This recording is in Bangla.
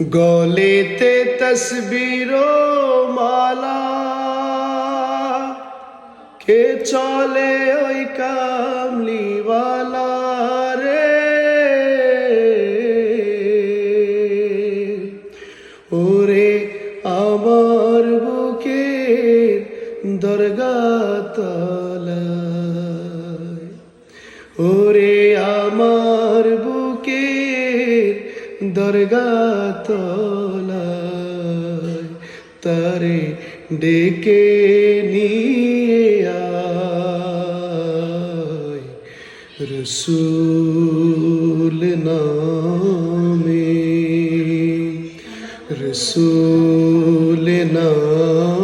গলেতে তসবির মালা কে চলে ওই কামলিওয়ালা রে, ওরে আমার বুকের দরগা তলায়, ওরে আমার বুকের দরগা তলায় তারে ডেকে নিয়ে আয় রসূল নামে, রসূল নামে।